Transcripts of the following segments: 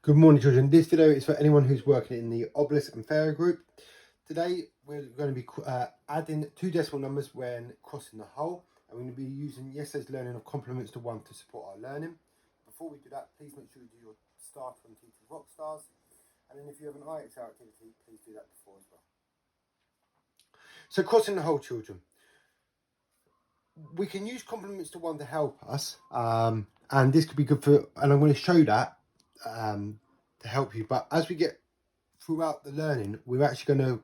Good morning, children. This video is for anyone who's working in the Obelisk and Pharaoh group. Today we're going to be adding two decimal numbers when crossing the whole, and we're going to be using yesterday's learning of complements to 1 to support our learning. Before we do that, please make sure you do your start from Teachers Rock Stars, and then if you have an IXL activity, please do that before as well. So crossing the whole, children. We can use complements to 1 to help us, and this could be good for, and I'm going to show that to help you. But as we get throughout the learning, we're actually going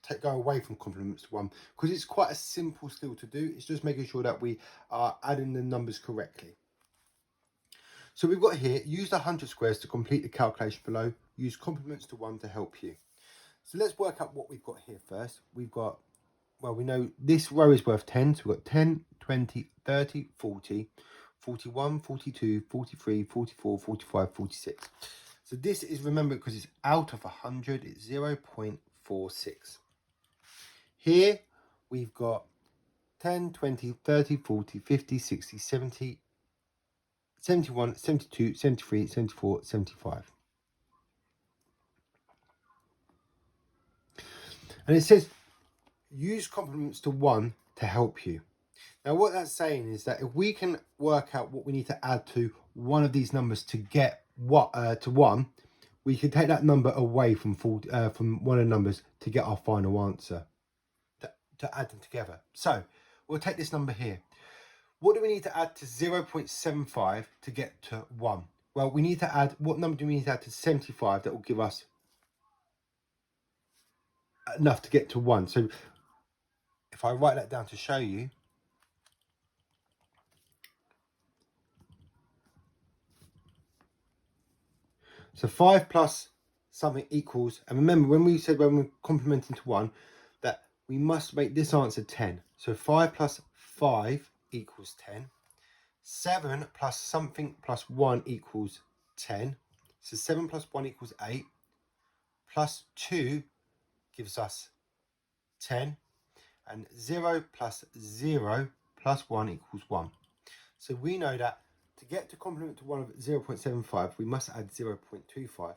to go away from complements to 1 because it's quite a simple skill to do. It's just making sure that we are adding the numbers correctly. So we've got here, use the 100 squares to complete the calculation below. Use complements to 1 to help you. So let's work out what we've got here first. We've got, well, we know this row is worth 10. So we've got 10, 20, 30, 40, 41, 42, 43, 44, 45, 46. So this is, remember, because it's out of 100, it's 0.46. Here we've got 10, 20, 30, 40, 50, 60, 70, 71, 72, 73, 74, 75. And it says use complements to 1 to help you. Now what that's saying is that if we can work out what we need to add to one of these numbers to get to 1, we can take that number away from one of the numbers to get our final answer, to add them together. So we'll take this number here. What do we need to add to 0.75 to get to 1? Well, we need to add, what number do we need to add to 75 that will give us enough to get to 1? So if I write that down to show you, so 5 plus something equals, and remember when we said when we're complementing to 1, that we must make this answer 10. So 5 plus 5 equals 10. 7 plus something plus 1 equals 10. So 7 plus 1 equals 8. Plus 2 gives us 10. And 0 plus 0 plus 1 equals 1. So we know that to get to complement to 1 of 0.75, we must add 0.25.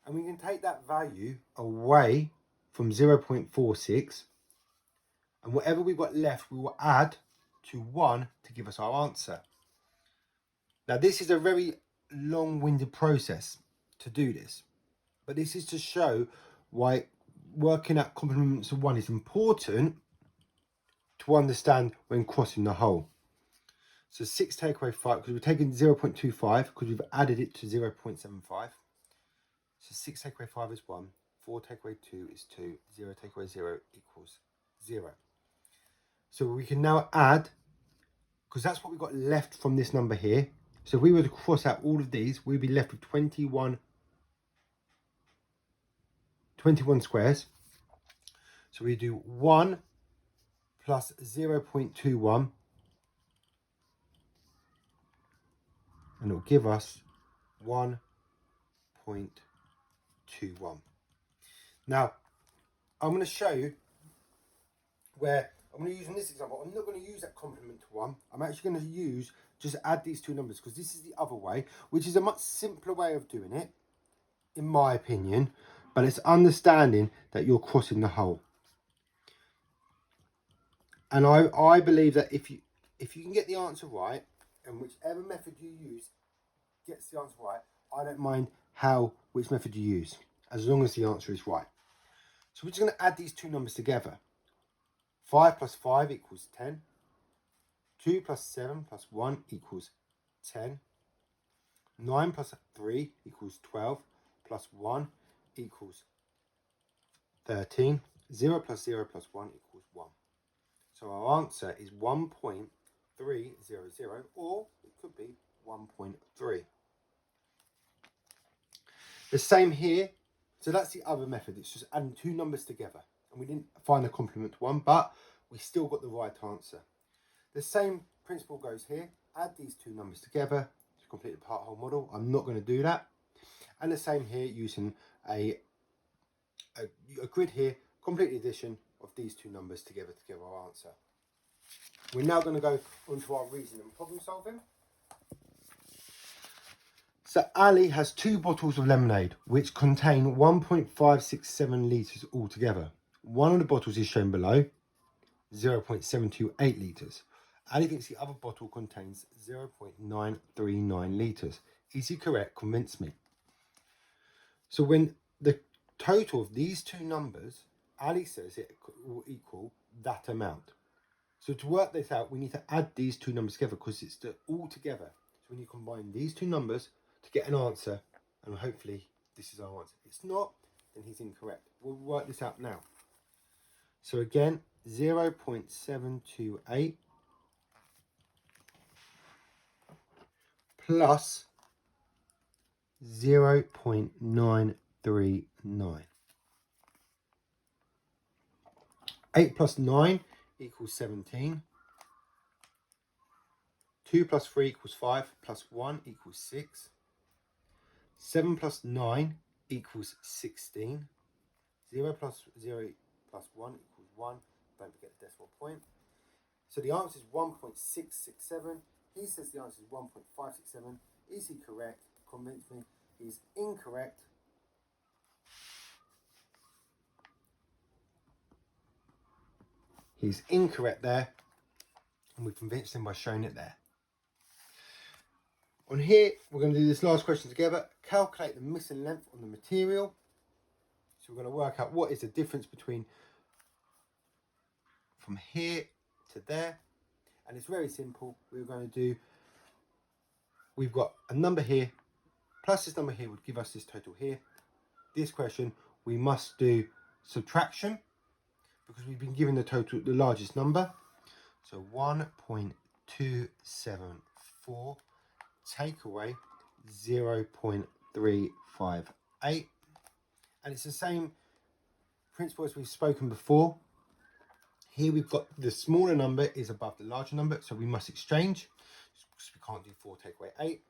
And we can take that value away from 0.46. And whatever we've got left, we will add to 1 to give us our answer. Now, this is a very long-winded process to do this. But this is to show why working out complements of 1 is important to understand when crossing the whole. So 6 take away 5, because we're taking 0.25 because we've added it to 0.75. So 6 take away 5 is 1. 4 take away 2 is 2. 0 take away 0 equals 0. So we can now add, because that's what we've got left from this number here. So if we were to cross out all of these, we'd be left with 21 squares. So we do 1 plus 0.21, and it'll give us 1.21. Now, I'm going to show you where I'm going to use in this example. I'm not going to use that complement to 1. I'm actually going to just add these two numbers, because this is the other way, which is a much simpler way of doing it, in my opinion. But it's understanding that you're crossing the whole. And I believe that if you can get the answer right, and whichever method you use gets the answer right, I don't mind which method you use, as long as the answer is right. So we're just going to add these two numbers together. 5 plus 5 equals 10. 2 plus 7 plus 1 equals 10. 9 plus 3 equals 12. Plus 1 equals 13. 0 plus 0 plus 1 equals 1. So our answer is 1.300, or it could be 1.3. The same here. So that's the other method. It's just adding two numbers together. And we didn't find a complement to 1, but we still got the right answer. The same principle goes here. Add these two numbers together to complete the part whole model. I'm not going to do that. And the same here, using a grid here, complete the addition of these two numbers together to give our answer. We're now going to go on to our reasoning and problem solving. So Ali has 2 bottles of lemonade, which contain 1.567 litres altogether. One of the bottles is shown below, 0.728 litres. Ali thinks the other bottle contains 0.939 litres. Is he correct? Convince me. So when the total of these two numbers, Ali says it will equal that amount. So to work this out, we need to add these two numbers together because it's all together. So when you combine these two numbers to get an answer, and hopefully this is our answer. If it's not, then he's incorrect. We'll work this out now. So again, 0.728 plus 0.939. 8 plus 9 equals 17. 2 plus 3 equals 5, plus 1 equals 6. 7 plus 9 equals 16. 0 plus 0 plus 1 equals 1. Don't forget the decimal point. So the answer is 1.667. He says the answer is 1.567. Is he correct? Convince me. He's incorrect. He's incorrect there. And we've convinced him by showing it there. On here, we're going to do this last question together. Calculate the missing length on the material. So we're going to work out what is the difference between from here to there. And it's very simple. We're going to do, we've got a number here, plus this number here would give us this total here. This question, we must do subtraction because we've been given the total, the largest number. So 1.274 take away 0.358. And it's the same principle as we've spoken before. Here we've got the smaller number is above the larger number, so we must exchange because we can't do 4 take away 8.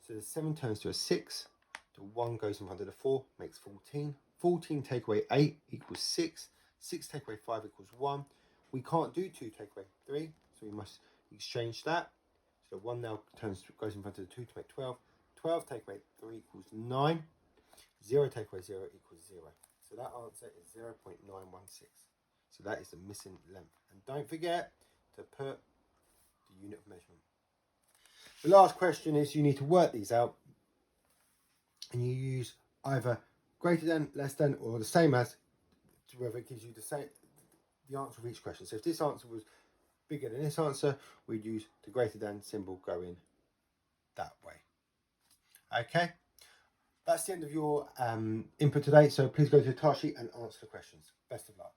So the 7 turns to a 6. The 1 goes in front of the 4, makes 14. 14 take away 8 equals 6. 6 take away 5 equals 1. We can't do 2 take away 3, so we must exchange that. So 1 now goes in front of the 2 to make 12. 12 take away 3 equals 9. 0 take away 0 equals 0. So that answer is 0.916. So that is the missing length. And don't forget to put the unit of measurement. The last question is you need to work these out. And you use either greater than, less than, or the same as, to whether it gives you the answer of each question. So if this answer was bigger than this answer, we'd use the greater than symbol going that way. Okay, that's the end of your input today. So please go to the task sheet and answer the questions. Best of luck.